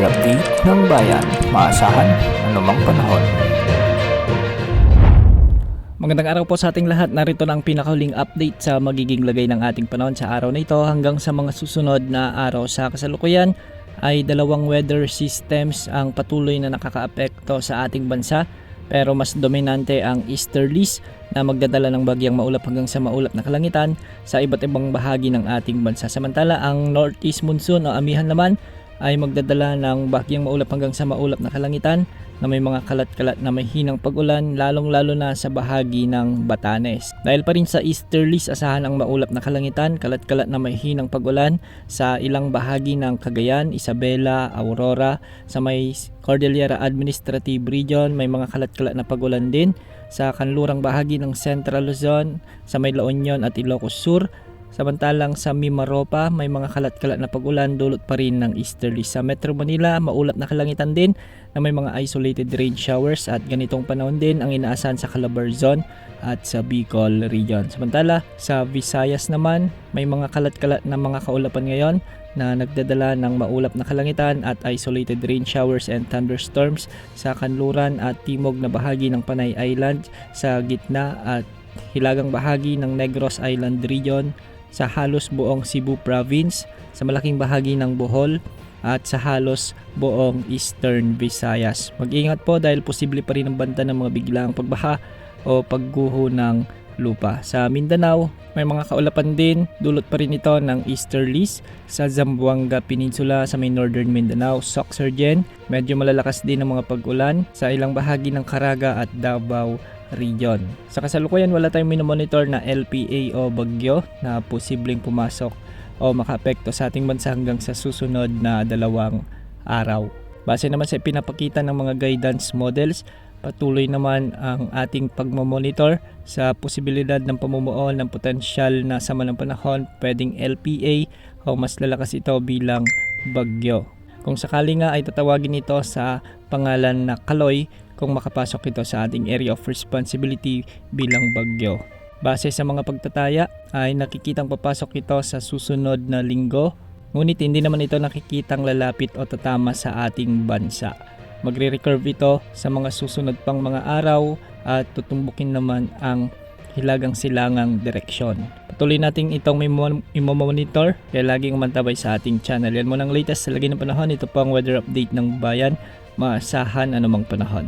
update ng bayan, maasahan anumang panahon. Magandang araw po sa ating lahat. Narito na ang pinakahuling update sa magiging lagay ng ating panahon sa araw na ito hanggang sa mga susunod na araw. Sa kasalukuyan ay dalawang weather systems ang patuloy na nakakaapekto sa ating bansa, pero mas dominante ang easterlies na magdadala ng bagyang maulap hanggang sa maulap na kalangitan sa iba't ibang bahagi ng ating bansa. Samantala ang northeast monsoon o amihan naman ay magdadala ng bagyang maulap hanggang sa maulap na kalangitan na may mga kalat-kalat na may hinang pag-ulan, lalong-lalo na sa bahagi ng Batanes. Dahil pa rin sa easterlies, asahan ang maulap na kalangitan, kalat-kalat na may hinang pag-ulan sa ilang bahagi ng Cagayan, Isabela, Aurora, sa may Cordillera Administrative Region, may mga kalat-kalat na pag-ulan din sa kanlurang bahagi ng Central Luzon, sa may La Union at Ilocos Sur. Samantalang sa Mimaropa, may mga kalat-kalat na pag-ulan dulot pa rin ng easterlies. Sa Metro Manila, maulap na kalangitan din na may mga isolated rain showers at ganitong panahon din ang inaasahan sa Calabarzon at sa Bicol region. Samantala sa Visayas naman, may mga kalat-kalat na mga kaulapan ngayon na nagdadala ng maulap na kalangitan at isolated rain showers and thunderstorms sa kanluran at timog na bahagi ng Panay Island, sa gitna at hilagang bahagi ng Negros Island region, sa halos buong Cebu province, sa malaking bahagi ng Bohol at sa halos buong Eastern Visayas. Mag-ingat po dahil posible pa rin ang banta ng mga biglaang pagbaha o pagguho ng lupa. Sa Mindanao, may mga kaulapan din, dulot pa rin ito ng easterlies sa Zamboanga Peninsula, sa may Northern Mindanao, Sorsogon. Medyo malalakas din ang mga pag-ulan sa ilang bahagi ng Caraga at Davao region. Sa kasalukuyan, wala tayong minomonitor na LPA o bagyo na posibleng pumasok o makaapekto sa ating bansa hanggang sa susunod na 2 araw. Base naman sa pinapakita ng mga guidance models, patuloy naman ang ating pagmamonitor sa posibilidad ng pamumuo ng potensyal na sama ng panahon, pwedeng LPA o mas lalakas ito bilang bagyo. Kung sakali nga ay tatawagin ito sa pangalan na Kaloy kung makapasok ito sa ating area of responsibility bilang bagyo. Base sa mga pagtataya ay nakikitang papasok ito sa susunod na linggo, ngunit hindi naman ito nakikitang lalapit o tatama sa ating bansa. Magre-recurve ito sa mga susunod pang mga araw at tutumbukin naman ang hilagang silangang direksyon. Patuloy nating itong i-monitor kaya laging umantabay sa ating channel. Yan muna ang latest sa lagay ng panahon. Ito po ang weather update ng bayan, maasahan anumang panahon.